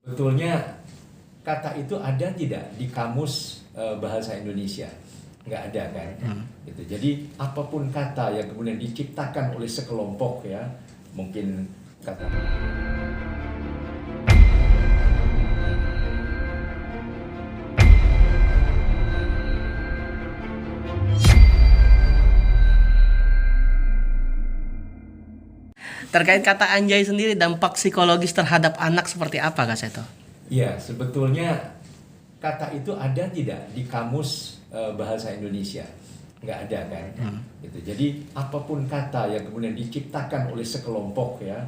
Betulnya kata itu ada tidak di kamus bahasa Indonesia? Nggak ada kan? Gitu. Jadi apapun kata yang kemudian diciptakan oleh sekelompok ya, mungkin kata Terkait kata anjay sendiri, dampak psikologis terhadap anak seperti apa, Kak Seto? ya, sebetulnya kata itu ada tidak di kamus bahasa Indonesia? Nggak ada kan? Gitu. Jadi apapun kata yang kemudian diciptakan oleh sekelompok ya,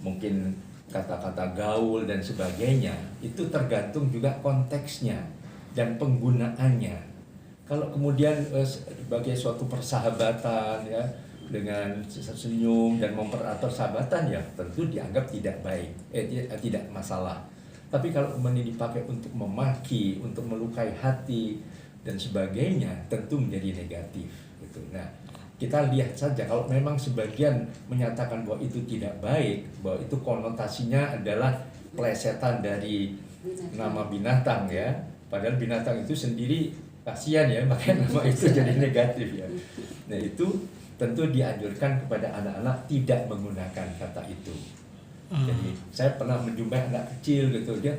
mungkin kata-kata gaul dan sebagainya, itu tergantung juga konteksnya dan penggunaannya. Kalau kemudian sebagai suatu persahabatan ya, dengan senyum dan memperatur sahabatan ya tentu dianggap tidak baik, tidak masalah. Tapi kalau kemudian dipakai untuk memaki, untuk melukai hati dan sebagainya, tentu menjadi negatif. Gitu. Nah, kita lihat saja kalau memang sebagian menyatakan bahwa itu tidak baik, bahwa itu konotasinya adalah plesetan dari nama binatang ya. Padahal binatang itu sendiri kasihan ya, makanya nama itu jadi negatif ya. Nah itu tentu dianjurkan kepada anak-anak tidak menggunakan kata itu. Jadi saya pernah menjumpai anak kecil gitu, dia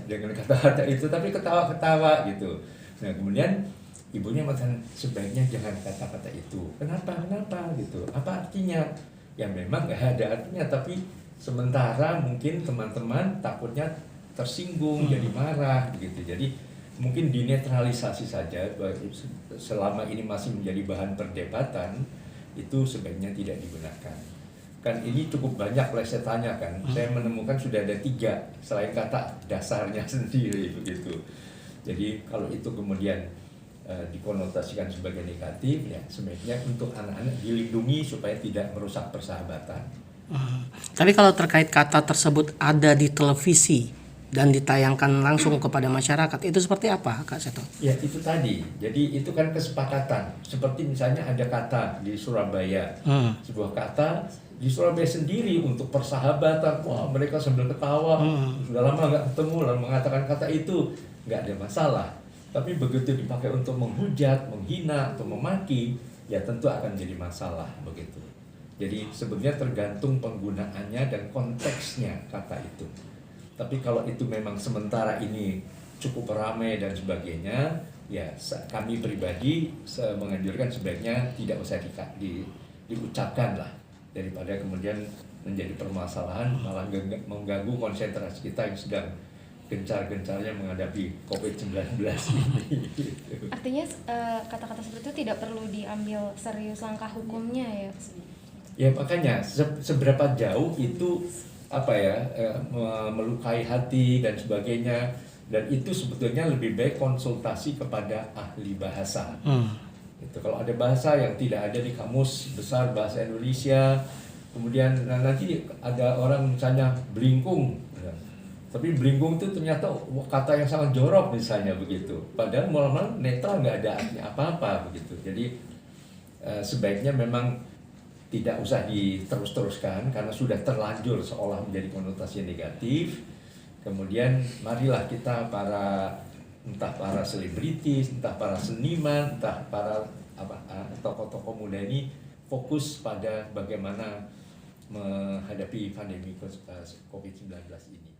dengan kata-kata itu tapi ketawa-ketawa gitu. Nah kemudian ibunya mengatakan sebaiknya jangan kata-kata itu. Kenapa gitu? Apa artinya? Ya memang nggak ada artinya, tapi sementara mungkin teman-teman takutnya tersinggung, jadi marah gitu. Jadi mungkin dinetralisasi saja, selama ini masih menjadi bahan perdebatan, itu sebaiknya tidak digunakan. Kan ini cukup banyak plesetannya kan, saya menemukan sudah ada 3 selain kata dasarnya sendiri begitu. Jadi kalau itu kemudian dikonotasikan sebagai negatif, ya sebaiknya untuk anak-anak dilindungi supaya tidak merusak persahabatan. Tapi kalau terkait kata tersebut ada di televisi dan ditayangkan langsung kepada masyarakat, itu seperti apa, Kak Seto? Ya itu tadi, jadi itu kan kesepakatan. Seperti misalnya ada kata di Surabaya, sebuah kata di Surabaya sendiri untuk persahabatan, wah mereka sambil ketawa, sudah lama nggak ketemu, lalu mengatakan kata itu, nggak ada masalah. Tapi begitu dipakai untuk menghujat, menghina, atau memaki, ya tentu akan jadi masalah begitu. Jadi sebenarnya tergantung penggunaannya dan konteksnya kata itu. Tapi kalau itu memang sementara ini cukup ramai dan sebagainya, ya kami pribadi menganjurkan sebaiknya tidak usah diucapkan lah, daripada kemudian menjadi permasalahan malah mengganggu konsentrasi kita yang sedang gencar-gencarnya menghadapi COVID-19 ini. Artinya kata-kata seperti itu tidak perlu diambil serius langkah hukumnya ya? Ya makanya seberapa jauh itu melukai hati dan sebagainya, dan itu sebetulnya lebih baik konsultasi kepada ahli bahasa. Itu kalau ada bahasa yang tidak ada di kamus besar bahasa Indonesia, kemudian nanti ada orang misalnya belingkung, tapi belingkung itu ternyata kata yang sangat jorok misalnya begitu, padahal mulai netral, nggak ada artinya apa-apa begitu. Jadi sebaiknya memang tidak usah diterus-teruskan karena sudah terlanjur seolah menjadi konotasi negatif. Kemudian marilah kita entah para selebritis, entah para seniman, entah para tokoh-tokoh muda ini fokus pada bagaimana menghadapi pandemi COVID-19 ini.